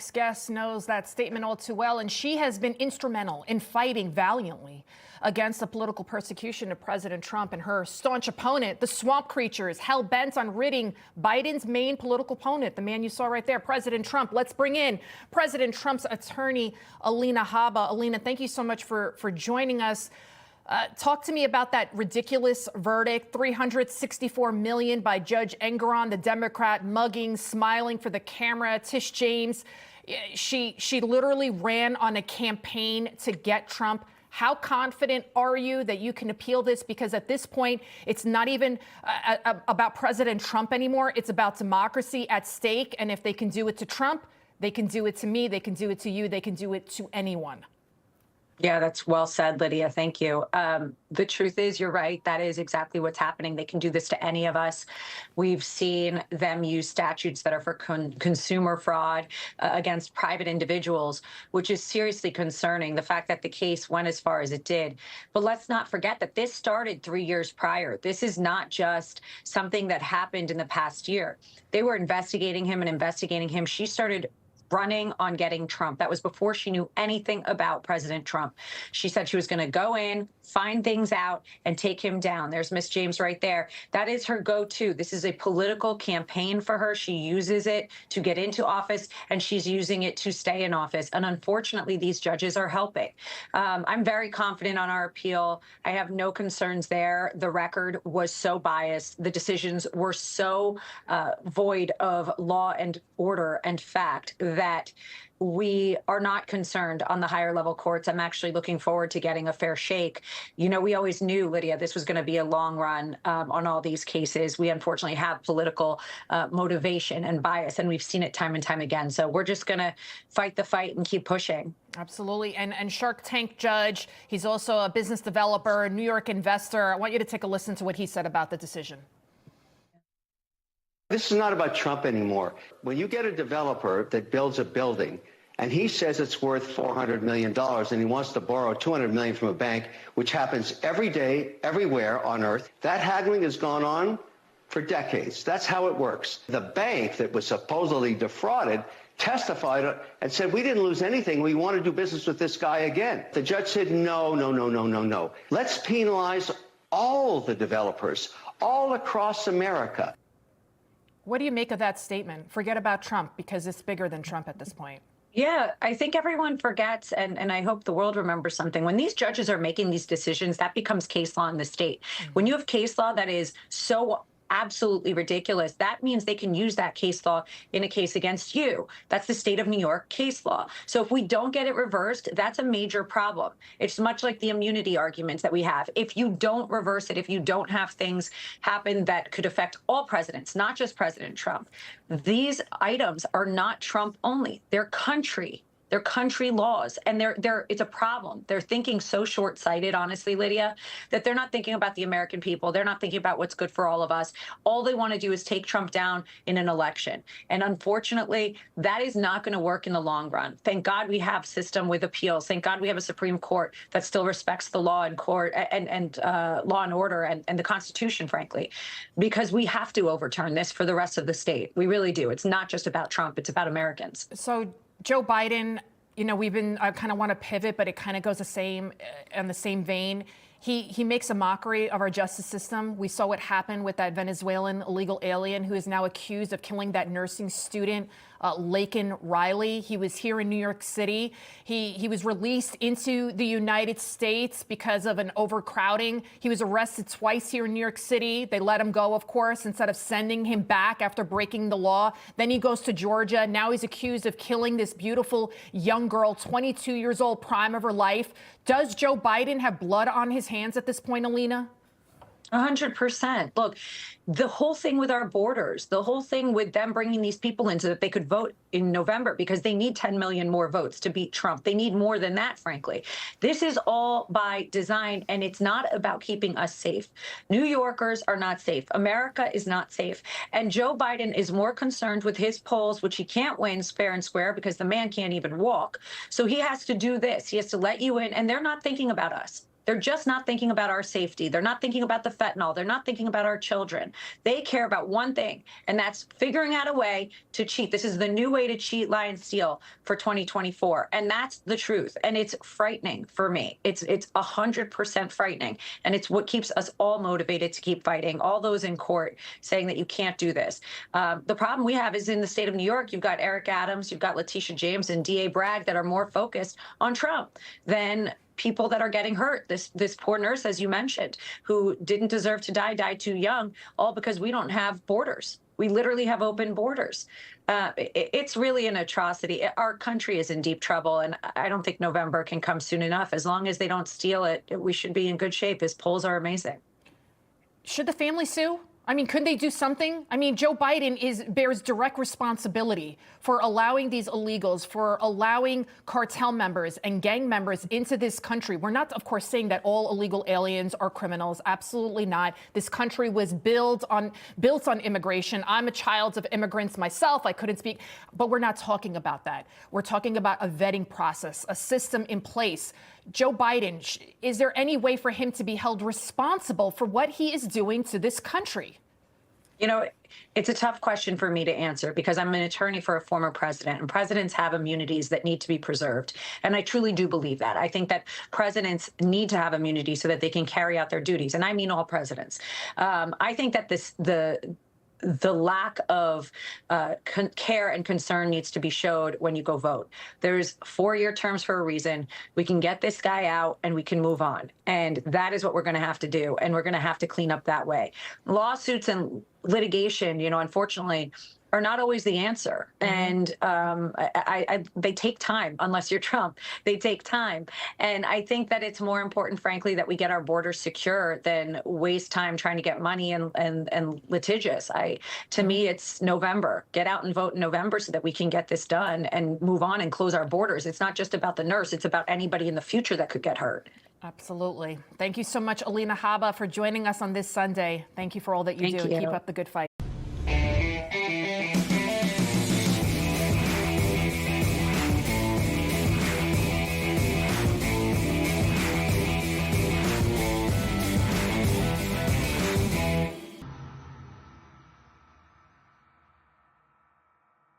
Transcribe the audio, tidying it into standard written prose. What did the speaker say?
next guest knows that statement all too well, and she has been instrumental in fighting valiantly against the political persecution of President Trump and her staunch opponent, the swamp creatures, hell-bent on ridding Biden's main political opponent, the man you saw right there, President Trump. Let's bring in President Trump's attorney, Alina Habba. Alina, thank you so much for joining us. Talk to me about that ridiculous verdict, $364 million by Judge Engoron, the Democrat, mugging, smiling for the camera. Tish James, she literally ran on a campaign to get Trump. How confident are you that you can appeal this? Because at this point, it's not even about President Trump anymore. It's about democracy at stake. And if they can do it to Trump, they can do it to me. They can do it to you. They can do it to anyone. Yeah, that's well said, Lydia. Thank you. The truth is, you're right. That is exactly what's happening. They can do this to any of us. We've seen them use statutes that are for consumer fraud against private individuals, which is seriously concerning, the fact that the case went as far as it did. But let's not forget that this started 3 years prior. This is not just something that happened in the past year. They were investigating him and investigating him. She started running on getting Trump. That was before she knew anything about President Trump. She said she was going to go in, find things out, and take him down. There's Miss James right there. That is her go-to. This is a political campaign for her. She uses it to get into office, and she's using it to stay in office. And unfortunately, these judges are helping. I'm very confident on our appeal. I have no concerns there. The record was so biased. The decisions were so void of law and order and fact that we are not concerned on the higher level courts. I'm actually looking forward to getting a fair shake. You know, we always knew, Lydia, this was going to be a long run on all these cases. We unfortunately have political motivation and bias, and we've seen it time and time again. So we're just going to fight the fight and keep pushing. Absolutely. And Shark Tank judge, he's also a business developer, a New York investor. I want you to take a listen to what he said about the decision. This is not about Trump anymore. When you get a developer that builds a building and he says it's worth $400 million and he wants to borrow $200 million from a bank, which happens every day, everywhere on earth, that haggling has gone on for decades. That's how it works. The bank that was supposedly defrauded testified and said, we didn't lose anything. We want to do business with this guy again. The judge said, no. Let's penalize all the developers all across America. What do you make of that statement? Forget about Trump, because it's bigger than Trump at this point. Yeah, I think everyone forgets, and I hope the world remembers something. When these judges are making these decisions, that becomes case law in the state. When you have case law that is so absolutely ridiculous, that means they can use that case law in a case against you. That's the state of New York case law. So if we don't get it reversed, that's a major problem. It's much like the immunity arguments that we have. If you don't reverse it, if you don't have things happen that could affect all presidents, not just President Trump, these items are not Trump only. They're country. They're country laws, and it's a problem. They're thinking so short-sighted, honestly, Lydia, that they're not thinking about the American people. They're not thinking about what's good for all of us. All they want to do is take Trump down in an election. And unfortunately, that is not going to work in the long run. Thank God we have a system with appeals. Thank God we have a Supreme Court that still respects the law and court and law and order and the Constitution, frankly, because we have to overturn this for the rest of the state. We really do. It's not just about Trump. It's about Americans. So Joe Biden, you know, I kind of want to pivot, but it kind of goes in the same vein. He makes a mockery of our justice system. We saw what happened with that Venezuelan illegal alien who is now accused of killing that nursing student, Laken Riley. He was here in New York City. He was released into the United States because of an overcrowding. He was arrested twice here in New York City. They let him go, of course, instead of sending him back after breaking the law. Then he goes to Georgia. Now he's accused of killing this beautiful young girl, 22 years old, prime of her life. Does Joe Biden have blood on his hands at this point, Alina? 100%. Look, the whole thing with our borders, the whole thing with them bringing these people in so that they could vote in November, because they need 10 million more votes to beat Trump. They need more than that, frankly. This is all by design, and it's not about keeping us safe. New Yorkers are not safe. America is not safe. And Joe Biden is more concerned with his polls, which he can't win fair and square because the man can't even walk. So he has to do this. He has to let you in, and they're not thinking about us. They're just not thinking about our safety. They're not thinking about the fentanyl. They're not thinking about our children. They care about one thing, and that's figuring out a way to cheat. This is the new way to cheat, lie, and steal for 2024. And that's the truth. And it's frightening for me. It's 100% frightening. And it's what keeps us all motivated to keep fighting. All those in court saying that you can't do this. The problem we have is in the state of New York, you've got Eric Adams, you've got Letitia James, and DA Bragg that are more focused on Trump than people that are getting hurt. This poor nurse, as you mentioned, who didn't deserve to die, died too young, all because we don't have borders. We literally have open borders. It's really an atrocity. Our country is in deep trouble, and I don't think November can come soon enough. As long as they don't steal it, we should be in good shape. His polls are amazing. Should the family sue? I mean, couldn't they do something? I mean, Joe Biden bears direct responsibility for allowing these illegals, for allowing cartel members and gang members into this country. We're not, of course, saying that all illegal aliens are criminals. Absolutely not. This country was built on immigration. I'm a child of immigrants myself. I couldn't speak, but we're not talking about that. We're talking about a vetting process, a system in place. Joe Biden, is there any way for him to be held responsible for what he is doing to this country? You know, it's a tough question for me to answer because I'm an attorney for a former president, and presidents have immunities that need to be preserved. And I truly do believe that. I think that presidents need to have immunity so that they can carry out their duties. And I mean all presidents. I think that the lack of care and concern needs to be showed when you go vote. There's 4-year terms for a reason. We can get this guy out and we can move on. And that is what we're going to have to do. And we're going to have to clean up that way. Lawsuits and litigation, you know, unfortunately, are not always the answer. And they take time, unless you're Trump. They take time. And I think that it's more important, frankly, that we get our borders secure than waste time trying to get money and litigious. To me, it's November. Get out and vote in November so that we can get this done and move on and close our borders. It's not just about the nurse. It's about anybody in the future that could get hurt. Absolutely. Thank you so much, Alina Habba, for joining us on this Sunday. Thank you for all that you do. Keep up the good fight.